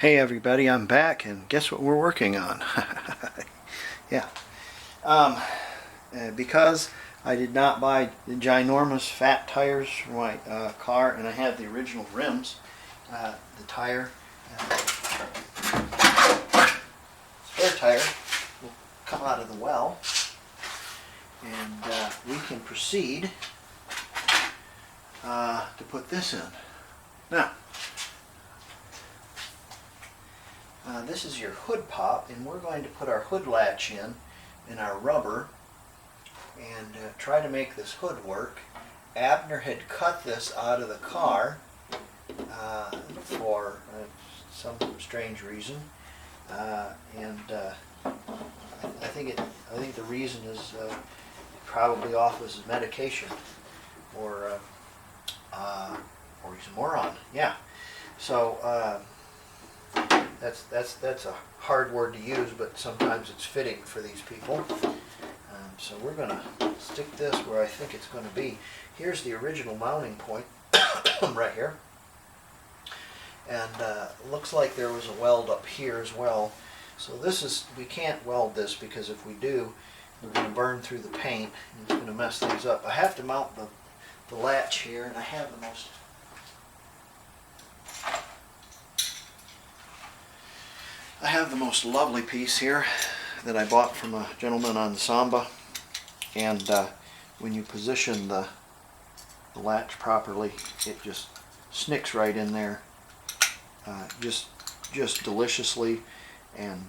Hey everybody, I'm back, and guess what we're working on? Yeah. Because I did not buy the ginormous fat tires for my car, and I have the original rims, the tire, spare tire will come out of the well, and we can proceed to put this in. Now, this is your hood pop, and we're going to put our hood latch in our rubber and try to make this hood work. Abner had cut this out of the car for some strange reason, and I think the reason is probably off his medication, or he's a moron. Yeah. So. That's a hard word to use, but sometimes it's fitting for these people. So we're going to stick this where I think it's going to be. Here's the original mounting point right here. And looks like there was a weld up here as well. So we can't weld this, because if we do, we're going to burn through the paint and it's going to mess things up. I have to mount the latch here, and I have the most lovely piece here that I bought from a gentleman on Samba, and when you position the latch properly, it just snicks right in there, just deliciously, and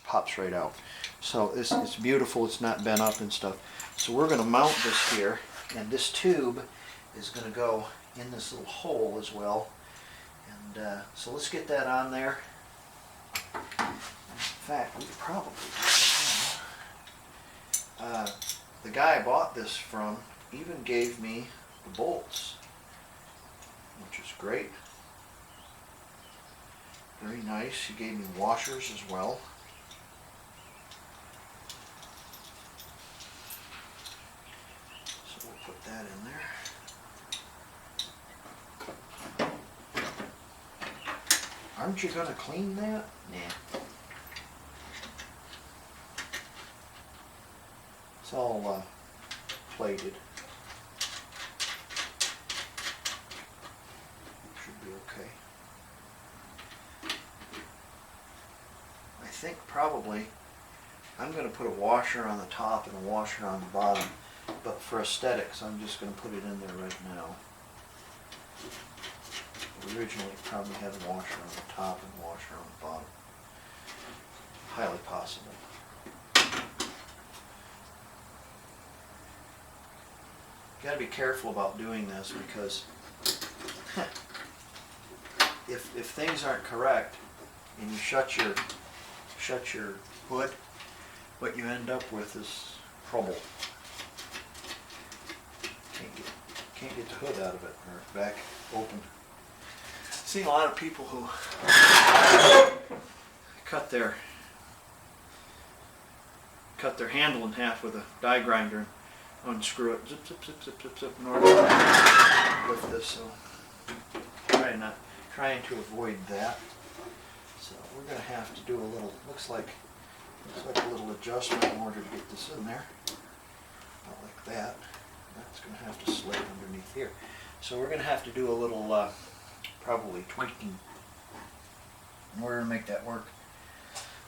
pops right out. So it's beautiful. It's not bent up and stuff. So we're going to mount this here, and this tube is going to go in this little hole as well. And so let's get that on there. In fact, we could probably do that. The guy I bought this from even gave me the bolts, which is great. Very nice. He gave me washers as well. So we'll put that in there. Aren't you going to clean that? Nah. It's all plated. Should be okay. I think probably I'm going to put a washer on the top and a washer on the bottom, but for aesthetics I'm just going to put it in there right now. Originally it probably had a washer on the top and a washer on the bottom. Highly possible. Got to be careful about doing this, because if things aren't correct and you shut your hood, what you end up with is trouble. Can't get the hood out of it, or back open. I've seen a lot of people who cut their handle in half with a die grinder, unscrew it, zip, zip, zip, zip, zip, zip, in order to lift this. So trying to avoid that. So we're going to have to do a little, looks like a little adjustment in order to get this in there. Not like that. That's going to have to slip underneath here. So we're going to have to do a little probably tweaking in order to make that work.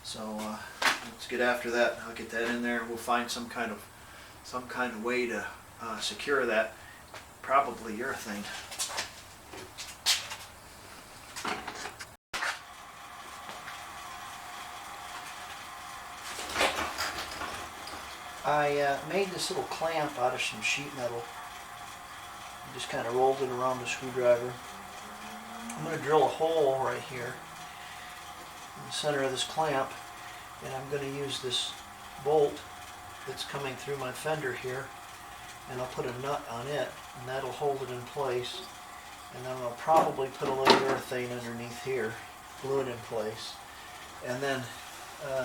So let's get after that. I'll get that in there. We'll find some kind of way to secure that. Probably urethane. I made this little clamp out of some sheet metal. I just kind of rolled it around the screwdriver. I'm going to drill a hole right here in the center of this clamp, and I'm going to use this bolt that's coming through my fender here, and I'll put a nut on it, and that'll hold it in place. And then I'll probably put a little urethane underneath here, glue it in place, and then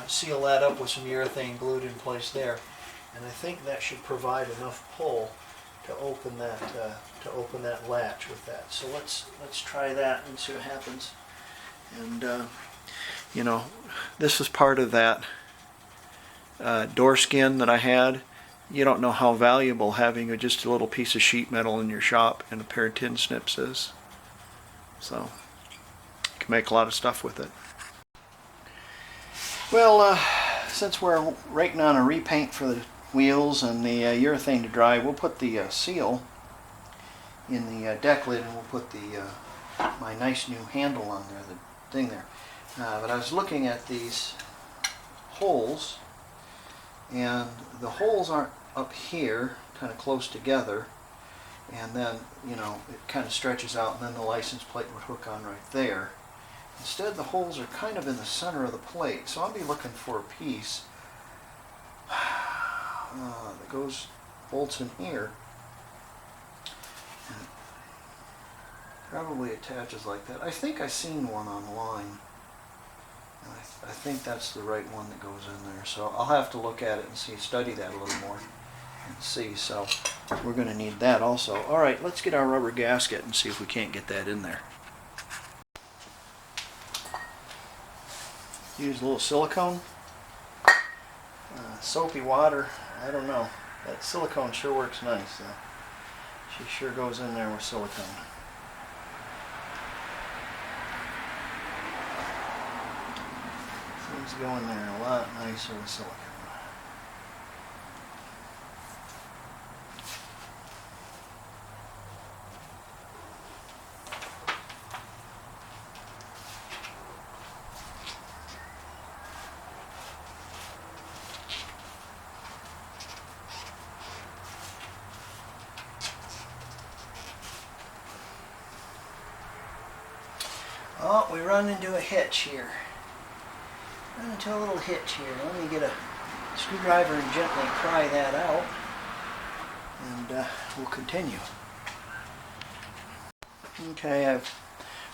seal that up with some urethane glued in place there. And I think that should provide enough pull to open that latch with that. So let's try that and see what happens. And you know, this was part of that door skin that I had. You don't know how valuable having just a little piece of sheet metal in your shop and a pair of tin snips is. So you can make a lot of stuff with it. Well, since we're raking on a repaint for the wheels and the urethane to dry, we'll put the seal in the deck lid, and we'll put the my nice new handle on there, the thing there. But I was looking at these holes, and the holes aren't up here, kind of close together, and then, you know, it kind of stretches out, and then the license plate would hook on right there. Instead, the holes are kind of in the center of the plate, so I'll be looking for a piece that goes, bolts in here, and probably attaches like that. I think I seen one online, and I think that's the right one that goes in there. So I'll have to look at it and see, study that a little more and see. So we're going to need that also. All right, let's get our rubber gasket and see if we can't get that in there. Use a little silicone. Soapy water, I don't know. That silicone sure works nice. She sure goes in there with silicone. Things go in there a lot nicer with silicone. Oh, we run into a hitch here. Run into a little hitch here. Let me get a screwdriver and gently pry that out, and we'll continue. Okay, I've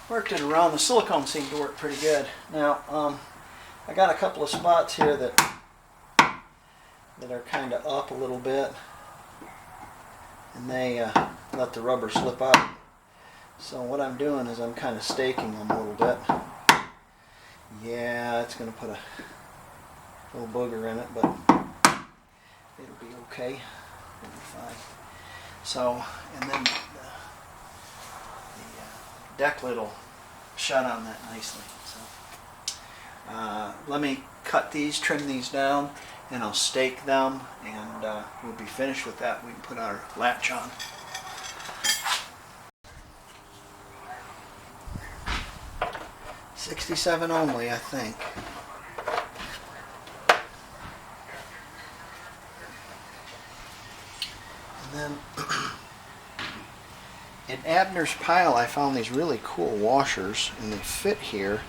worked it around. The silicone seemed to work pretty good. Now, I got a couple of spots here that are kind of up a little bit, and they let the rubber slip out. So what I'm doing is I'm kind of staking them a little bit. Yeah, it's going to put a little booger in it, but it'll be okay. It'll be fine. So, and then the deck lid will shut on that nicely. So, let me cut these, trim these down, and I'll stake them, and we'll be finished with that. We can put our latch on. $67 only, I think. And then at Abner's Pile, I found these really cool washers, and they fit here,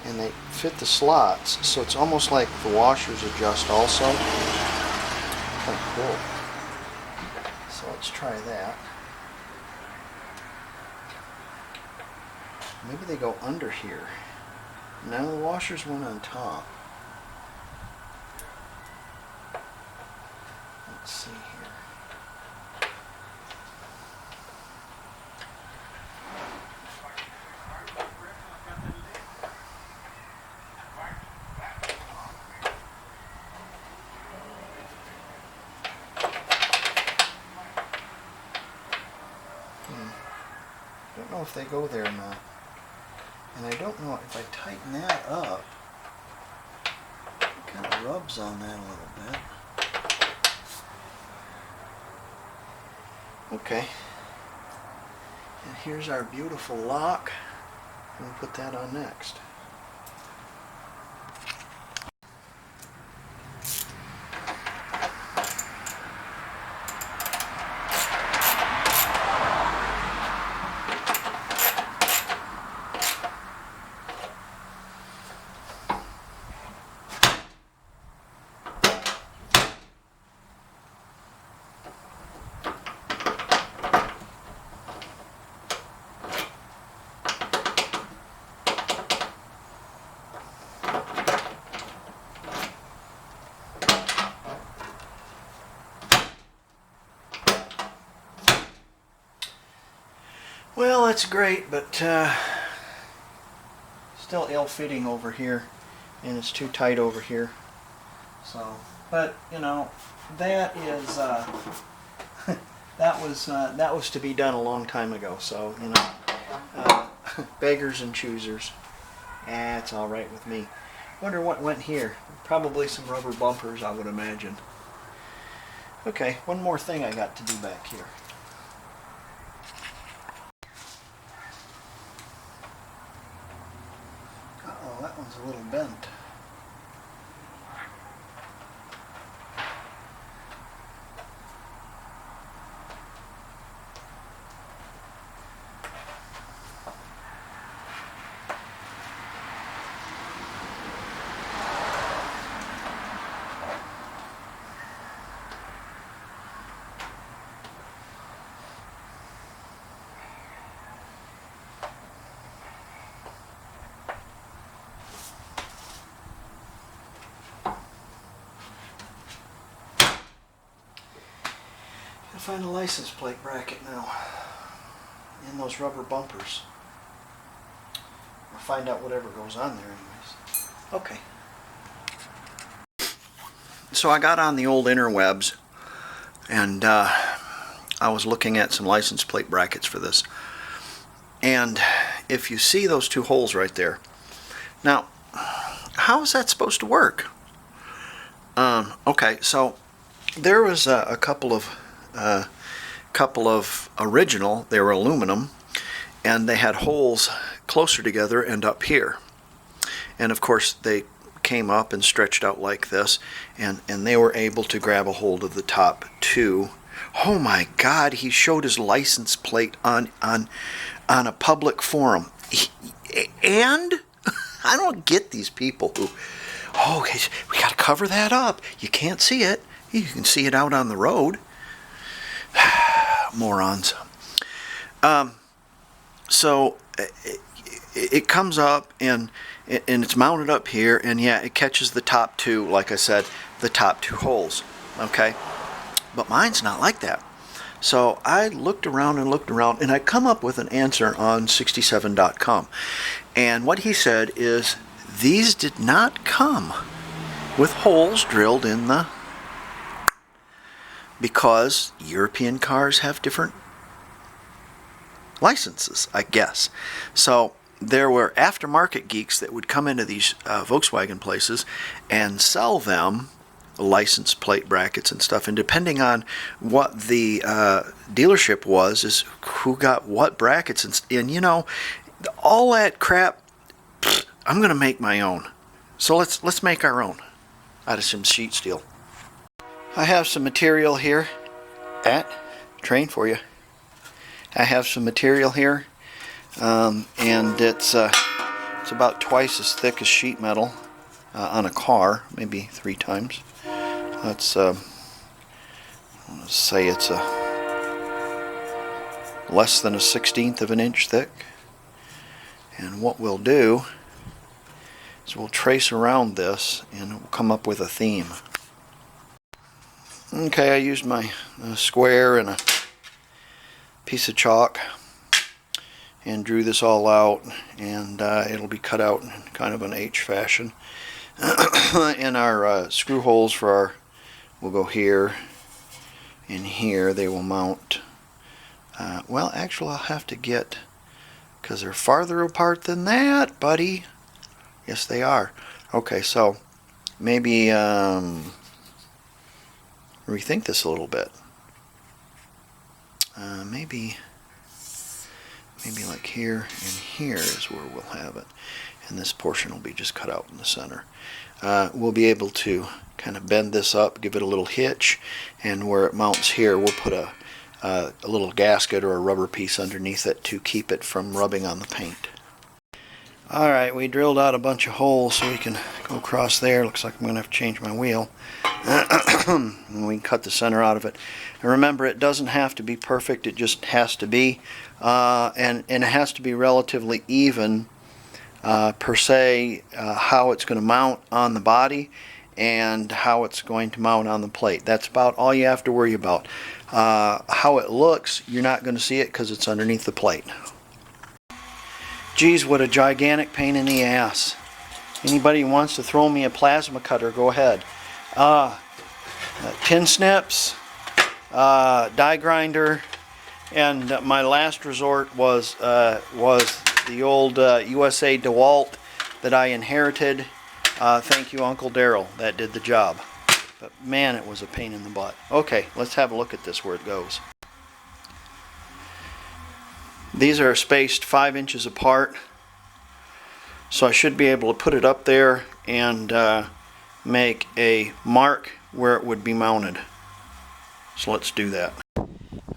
and they fit the slots, so it's almost like the washers adjust also. Kind of cool. So let's try that. Maybe they go under here. Now the washers went on top. Let's see here. Don't know if they go there or not. And I don't know if I tighten that up, it kind of rubs on that a little bit. Okay. And here's our beautiful lock. We'll put that on next. Well, that's great, but still ill-fitting over here, and it's too tight over here. So, but you know, that is that was to be done a long time ago. So you know, beggars and choosers. That's all right with me. Wonder what went here. Probably some rubber bumpers, I would imagine. Okay, one more thing I got to do back here. Uh-oh, that one's a little bent. Find a license plate bracket now in those rubber bumpers. I'll find out whatever goes on there anyways. Okay. So I got on the old interwebs and I was looking at some license plate brackets for this. And if you see those two holes right there, now how is that supposed to work? Okay, so there was a couple of original, they were aluminum, and they had holes closer together and up here. And of course they came up and stretched out like this, and they were able to grab a hold of the top two. Oh my God, he showed his license plate on a public forum. And I don't get these people who, oh, we got to cover that up. You can't see it. You can see it out on the road. Morons. So it comes up and it's mounted up here, and yeah, it catches the top two, like I said, the top two holes. Okay, but mine's not like that. So I looked around and I come up with an answer on 67.com, and what he said is these did not come with holes drilled in the, because European cars have different licenses, I guess. So there were aftermarket geeks that would come into these Volkswagen places and sell them license plate brackets and stuff, and depending on what the dealership was is who got what brackets, and you know, all that crap. I'm gonna make my own. So let's make our own out of some sheet steel. I have some material here at Train for you. I have some material here, and it's about twice as thick as sheet metal on a car, maybe 3 times. Let's say it's less than a 1/16 of an inch thick. And what we'll do is we'll trace around this and we'll come up with a theme. Okay, I used my square and a piece of chalk and drew this all out, and it'll be cut out in kind of an H fashion. And our screw holes for our will go here and here. They will mount. Well, actually, I'll have to get, because they're farther apart than that, buddy. Yes, they are. Okay, so maybe rethink this a little bit. Maybe like here and here is where we'll have it, and this portion will be just cut out in the center. We'll be able to kind of bend this up, give it a little hitch, and where it mounts here, we'll put a little gasket or a rubber piece underneath it to keep it from rubbing on the paint. Alright, we drilled out a bunch of holes so we can go across there. Looks like I'm going to have to change my wheel. And we can cut the center out of it. And remember, it doesn't have to be perfect, it just has to be. And it has to be relatively even, per se, how it's going to mount on the body and how it's going to mount on the plate. That's about all you have to worry about. How it looks, you're not going to see it because it's underneath the plate. Geez, what a gigantic pain in the ass. Anybody who wants to throw me a plasma cutter, go ahead. Tin snips, die grinder, and my last resort was the old USA DeWalt that I inherited. Thank you, Uncle Daryl. That did the job. But man, it was a pain in the butt. Okay, let's have a look at this where it goes. These are spaced 5 inches apart, so I should be able to put it up there and make a mark where it would be mounted. So let's do that.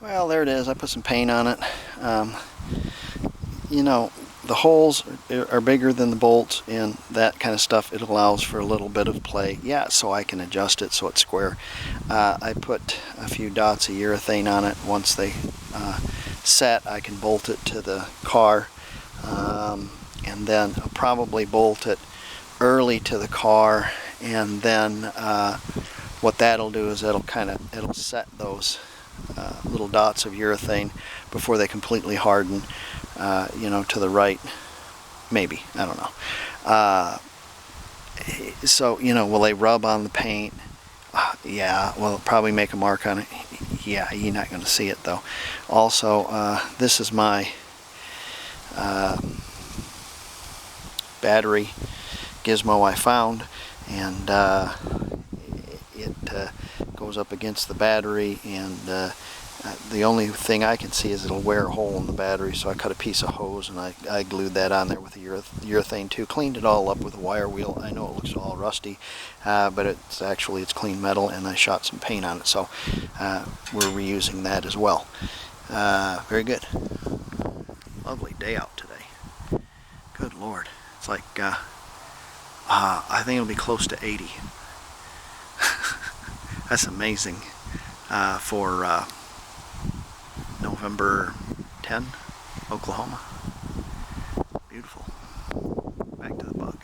Well, there it is. I put some paint on it. You know, the holes are bigger than the bolts and that kind of stuff. It allows for a little bit of play. Yeah, so I can adjust it so it's square. I put a few dots of urethane on it. Once they set, I can bolt it to the car, and then I'll probably bolt it early to the car, and then what that'll do is it'll set those little dots of urethane before they completely harden, you know, to the right, maybe, I don't know. So, you know, will they rub on the paint? Yeah, well, probably make a mark on it. Yeah, you're not going to see it though. Also, this is my battery gizmo I found, and it goes up against the battery, and the only thing I can see is it'll wear a hole in the battery, so I cut a piece of hose and I glued that on there with the urethane too. Cleaned it all up with a wire wheel. I know it looks all rusty, but it's clean metal, and I shot some paint on it, so we're reusing that as well. Very good. Lovely day out today. Good Lord. It's like, I think it'll be close to 80. That's amazing for November 10, Oklahoma. Beautiful. Back to the bug.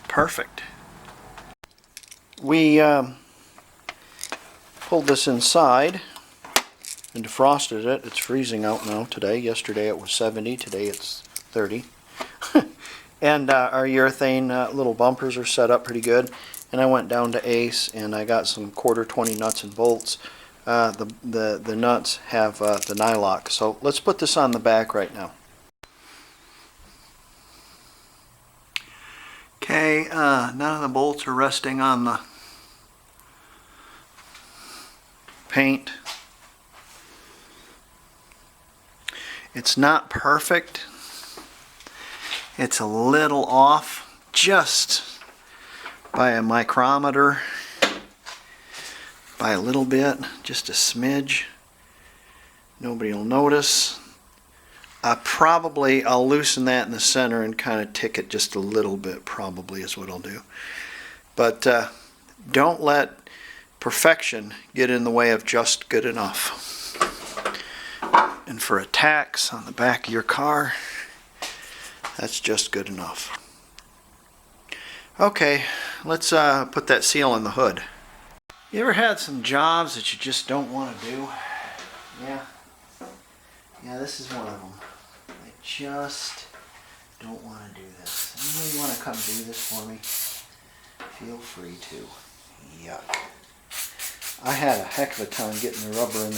Perfect. We pulled this inside and defrosted it. It's freezing out now today. Yesterday it was 70. Today it's 30. And our urethane little bumpers are set up pretty good. And I went down to Ace and I got some 1/4 nuts and bolts. The nuts have the nylock. So let's put this on the back right now. Okay, none of the bolts are resting on the paint. It's not perfect. It's a little off, just by a micrometer, by a little bit, just a smidge. Nobody will notice. I'll loosen that in the center and kind of tick it just a little bit, probably is what I'll do. But don't let perfection get in the way of just good enough. And for a tax on the back of your car, that's just good enough. Okay, let's put that seal in the hood. You ever had some jobs that you just don't want to do? Yeah. Yeah, this is one of them. just don't want to do this. Anybody want to come do this for me? Feel free to. Yuck. I had a heck of a time getting the rubber in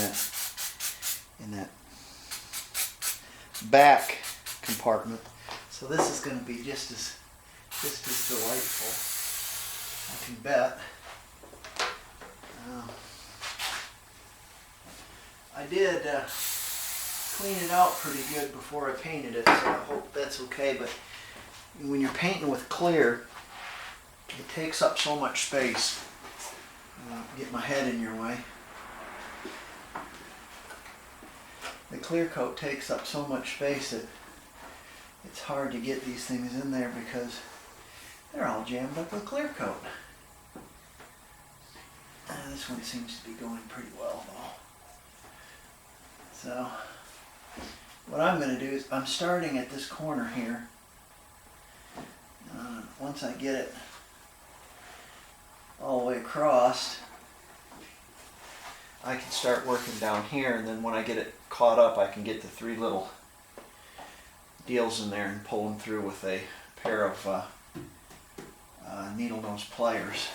that back compartment. So this is going to be just as delightful. I can bet. I did clean it out pretty good before I painted it, so I hope that's okay. But when you're painting with clear, it takes up so much space. Get my head in your way. The clear coat takes up so much space that it's hard to get these things in there because they're all jammed up with clear coat. This one seems to be going pretty well though. So what I'm going to do is I'm starting at this corner here. Once I get it all the way across, I can start working down here, and then when I get it caught up, I can get the 3 little deals in there and pull them through with a pair of needle nose pliers.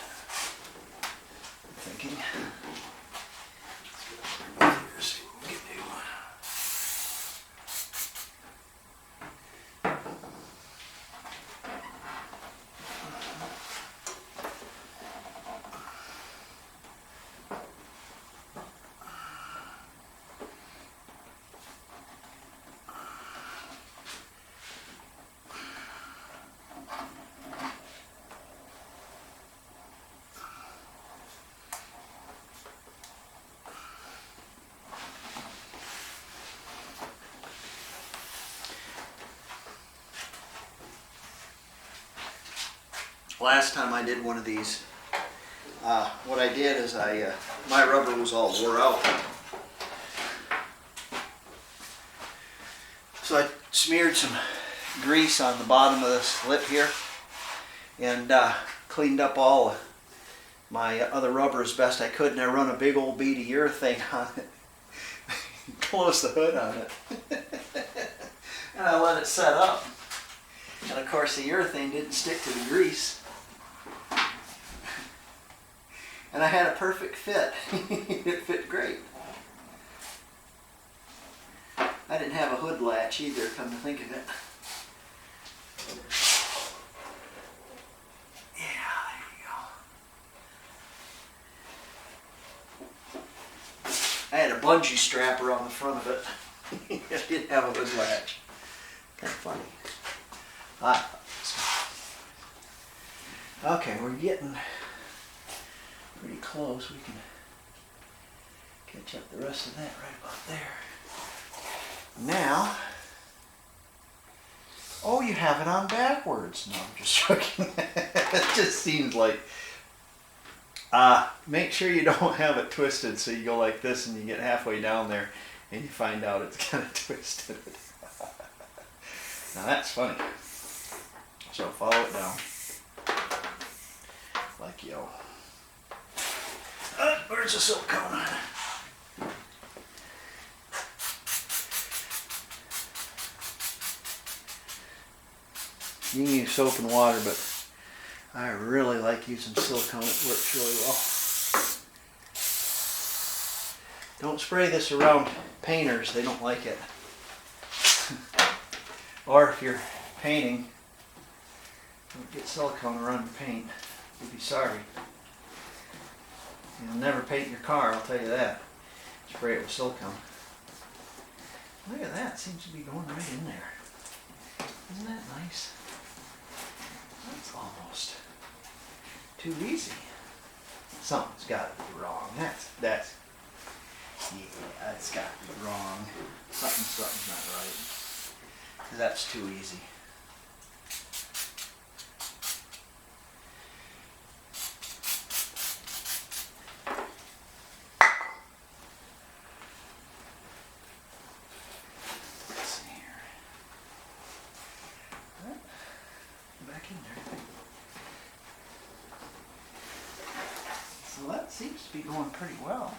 I'm thinking. Let's get here, see what we can do. Last time I did one of these, what I did is my rubber was all wore out. So I smeared some grease on the bottom of this lip here and cleaned up all my other rubber as best I could, and I run a big old bead of urethane on it. Close the hood on it. And I let it set up. And of course the urethane didn't stick to the grease. And I had a perfect fit. It fit great. I didn't have a hood latch either, come to think of it. Yeah, there you go. I had a bungee strap around the front of it. I didn't have a hood latch. Kind of funny. Okay, we're getting pretty close. We can catch up the rest of that right about there. Now, oh, you have it on backwards. No, I'm just joking. It just seems like, make sure you don't have it twisted so you go like this and you get halfway down there and you find out it's kind of twisted. Now that's funny. So follow it down. Like yo. Where's the silicone? You can use soap and water, but I really like using silicone. It works really well. Don't spray this around painters. They don't like it. Or if you're painting, don't get silicone around your paint. You'll be sorry. You'll never paint your car, I'll tell you that. Spray it with silicone. Look at that, it seems to be going right in there. Isn't that nice? That's almost too easy. Something's got to be wrong. That's got to be wrong. Something's not right. That's too easy. Seems to be going pretty well.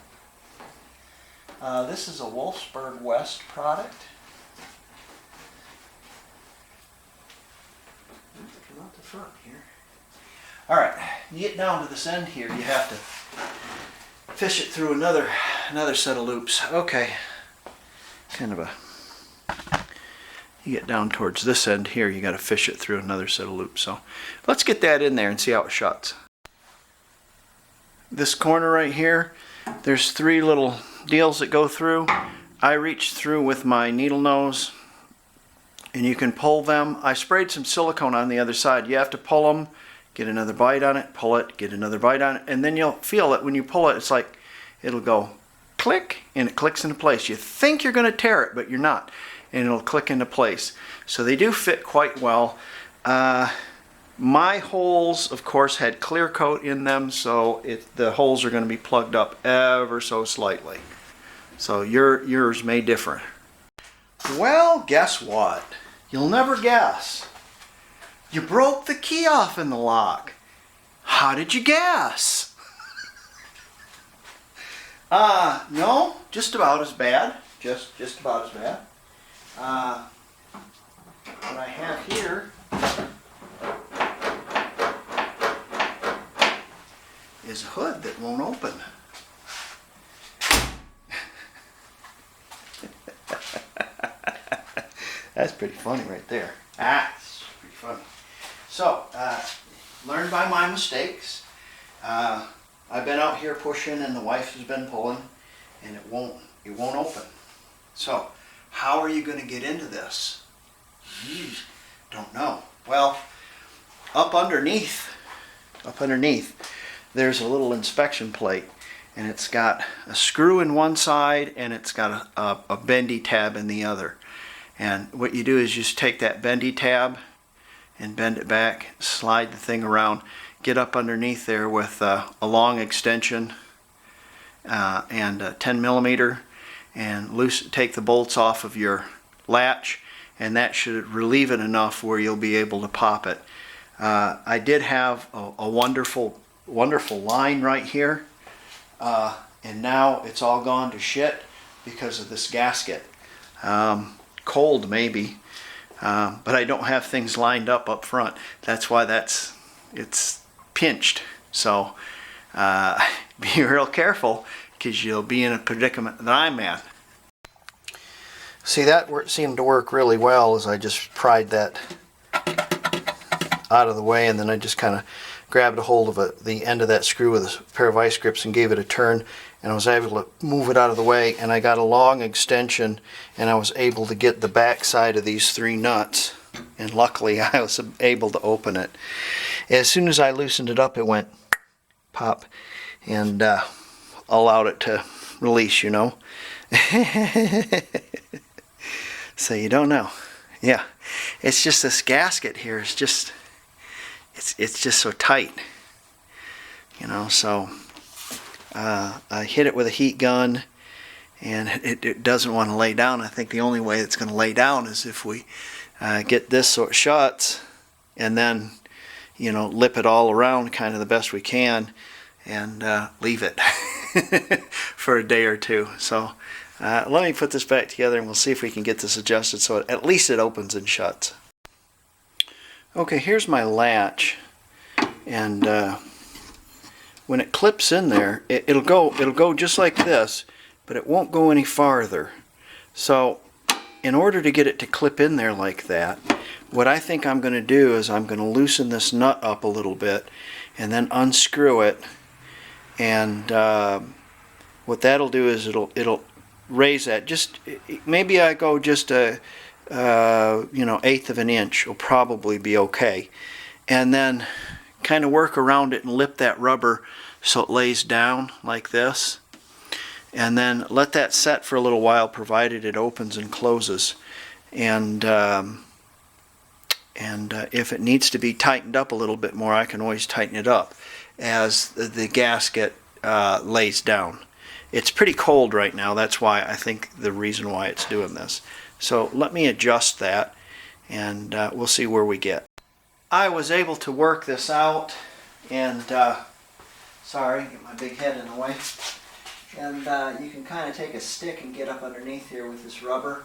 This is a Wolfsburg West product. come out the front here. All right, you get down to this end here, you have to fish it through another set of loops. Okay, kind of a, you get down towards this end here, you got to fish it through another set of loops. So let's get that in there and see how it shuts. This corner right here, there's 3 little deals that go through. I reached through with my needle nose, and you can pull them. I sprayed some silicone on the other side. You have to pull them, get another bite on it, pull it, get another bite on it, and then you'll feel it when you pull it. It's like it'll go click, and it clicks into place. You think you're going to tear it, but you're not, and it'll click into place. So they do fit quite well. My holes, of course, had clear coat in them, so the holes are going to be plugged up ever so slightly. So yours may differ. Well, guess what? You'll never guess. You broke the key off in the lock. How did you guess? No, just about as bad. Just about as bad. What I have here is a hood that won't open. That's pretty funny right there. That's pretty funny. So, learned by my mistakes. I've been out here pushing and the wife has been pulling, and it won't open. So, how are you going to get into this? Don't know. Well, up underneath, there's a little inspection plate, and it's got a screw in one side and it's got a bendy tab in the other. And what you do is just take that bendy tab and bend it back, slide the thing around, get up underneath there with a long extension and a 10 millimeter, and take the bolts off of your latch, and that should relieve it enough where you'll be able to pop it. I did have a wonderful line right here, and now it's all gone to shit because of this gasket. Cold maybe, but I don't have things lined up front. That's why it's pinched. So be real careful, because you'll be in a predicament that I'm at. See, that seemed to work really well as I just pried that out of the way, and then I just kind of grabbed a hold of the end of that screw with a pair of vice grips and gave it a turn, and I was able to move it out of the way, and I got a long extension, and I was able to get the back side of these 3 nuts, and luckily I was able to open it. As soon as I loosened it up, it went pop, and allowed it to release, you know. So you don't know. Yeah, it's just this gasket here. It's just so tight, you know. So I hit it with a heat gun, and it doesn't want to lay down. I think the only way it's going to lay down is if we get this so it shuts, and then, you know, lip it all around kind of the best we can, and leave it for a day or two. So let me put this back together, and we'll see if we can get this adjusted so at least it opens and shuts. Okay, here's my latch, and when it clips in there, it'll go just like this, but it won't go any farther. So in order to get it to clip in there like that, what I think I'm going to do is I'm going to loosen this nut up a little bit and then unscrew it, and what that'll do is it'll raise that. Just maybe I go just a 1/8 of an inch will probably be okay, and then kind of work around it and lip that rubber so it lays down like this, and then let that set for a little while, provided it opens and closes. And if it needs to be tightened up a little bit more, I can always tighten it up as the gasket lays down. It's pretty cold right now. That's why I think the reason why it's doing this. So let me adjust that, and we'll see where we get. I was able to work this out, and sorry, get my big head in the way. And you can kind of take a stick and get up underneath here with this rubber.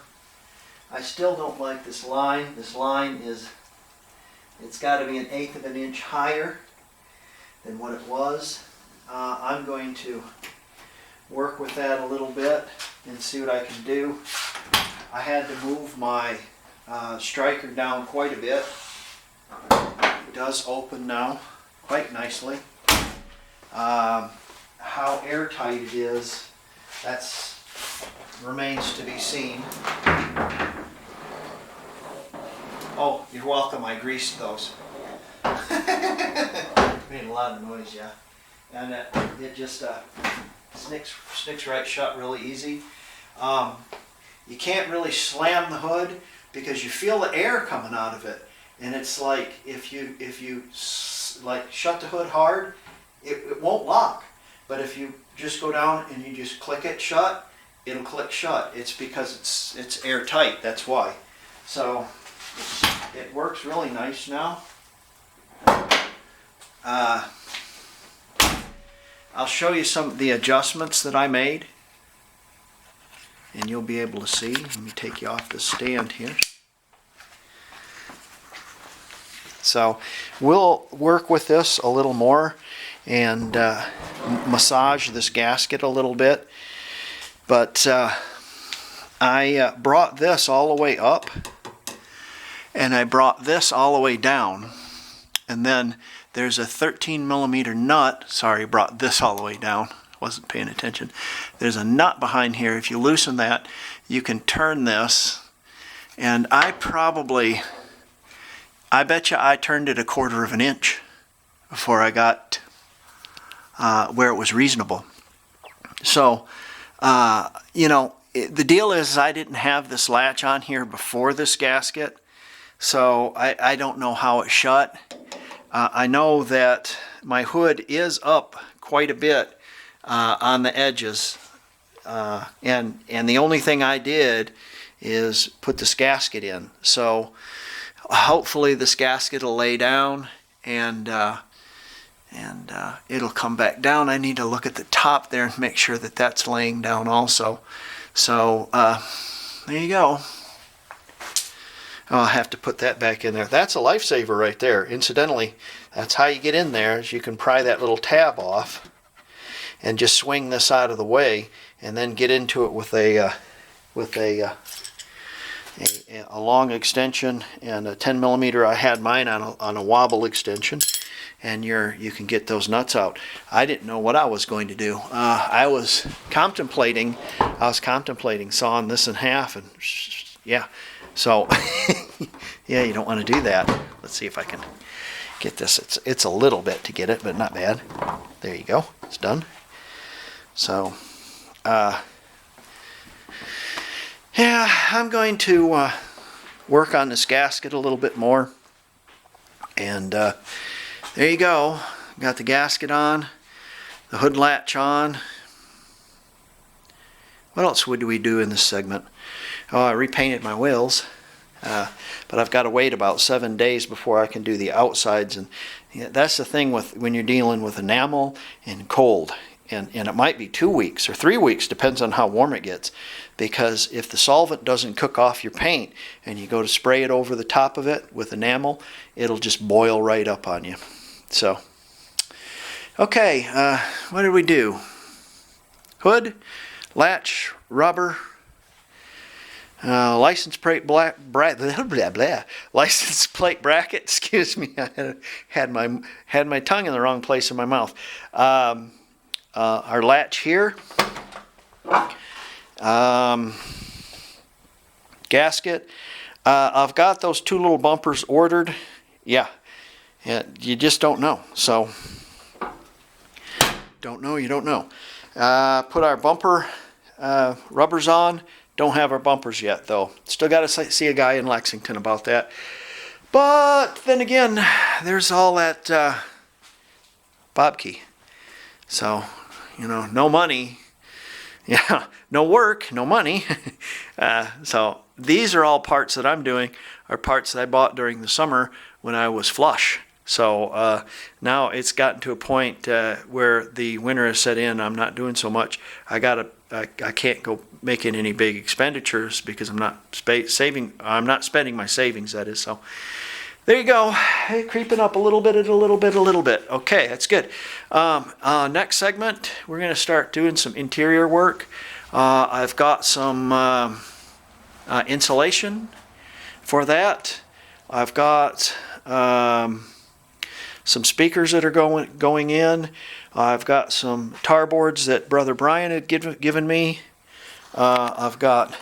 I still don't like this line. This line is It's got to be 1/8 of an inch higher than what it was. I'm going to work with that a little bit and see what I can do. I had to move my striker down quite a bit. It does open now quite nicely. How airtight it is, that's remains to be seen. Oh, you're welcome, I greased those. Made a lot of noise, yeah. And it just snicks right shut really easy. You can't really slam the hood because you feel the air coming out of it. And it's like if you like shut the hood hard, it won't lock. But if you just go down and you just click it shut, it'll click shut. It's because it's airtight, that's why. So it works really nice now. I'll show you some of the adjustments that I made, and you'll be able to see. Let me take you off the stand here. So we'll work with this a little more and massage this gasket a little bit. But I brought this all the way up, and I brought this all the way down. And then there's a 13mm nut. Sorry, brought this all the way down. Wasn't paying attention. There's a nut behind here. If you loosen that, you can turn this. And I bet you I turned it 1/4 of an inch before I got where it was reasonable. So, you know, the deal is I didn't have this latch on here before this gasket. So I don't know how it shut. I know that my hood is up quite a bit on the edges, and the only thing I did is put this gasket in. So hopefully this gasket will lay down and it'll come back down. I need to look at the top there and make sure that that's laying down also. So there you go. I'll have to put that back in there. That's a lifesaver right there. Incidentally, that's how you get in there, is you can pry that little tab off and just swing this out of the way and then get into it with a long extension and a 10mm. I had mine on a wobble extension, and you can get those nuts out. I didn't know what I was going to do. I was contemplating sawing this in half, and yeah. So, yeah, you don't want to do that. Let's see if I can get this. It's a little bit to get it, but not bad. There you go. It's done. So, yeah, I'm going to work on this gasket a little bit more. And there you go. Got the gasket on, the hood latch on. What else would we do in this segment? Oh, I repainted my wheels, but I've got to wait about 7 days before I can do the outsides. And that's the thing with when you're dealing with enamel and cold. And it might be 2 weeks or 3 weeks, depends on how warm it gets. Because if the solvent doesn't cook off your paint and you go to spray it over the top of it with enamel, it'll just boil right up on you. So, okay, what did we do? Hood, latch, rubber, license plate license plate bracket. Excuse me, I had my tongue in the wrong place in my mouth. Our latch here, gasket. I've got those 2 little bumpers ordered. Yeah, you just don't know. So, don't know, you don't know. Put our bumper rubbers on. Don't have our bumpers yet, though. Still got to see a guy in Lexington about that. But then again, there's all that bob key. So, you know, no money. Yeah, no work, no money. So these are all parts that I'm doing, are parts that I bought during the summer when I was flush. So now it's gotten to a point where the winter has set in. I'm not doing so much. I can't go making any big expenditures because I'm not spending my savings. That is. So There you go. Hey, creeping up a little bit, a little bit, a little bit. Okay, that's good. Next segment, we're going to start doing some interior work. I've got some insulation for that. I've got some speakers that are going in. I've got some tar boards that Brother Brian had given me. I've got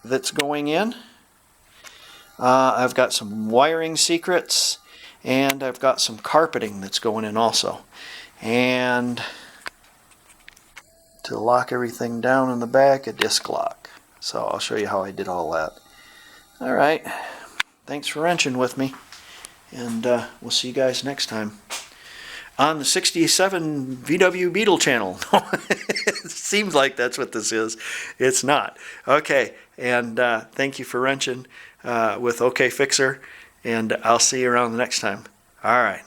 that's going in. I've got some wiring secrets, and I've got some carpeting that's going in also. And to lock everything down in the back, a disc lock. So I'll show you how I did all that. All right, thanks for wrenching with me, and we'll see you guys next time on the 67 VW Beetle channel. It seems like that's what this is. It's not. Okay, and thank you for wrenching with OK Fixer, and I'll see you around the next time. All right.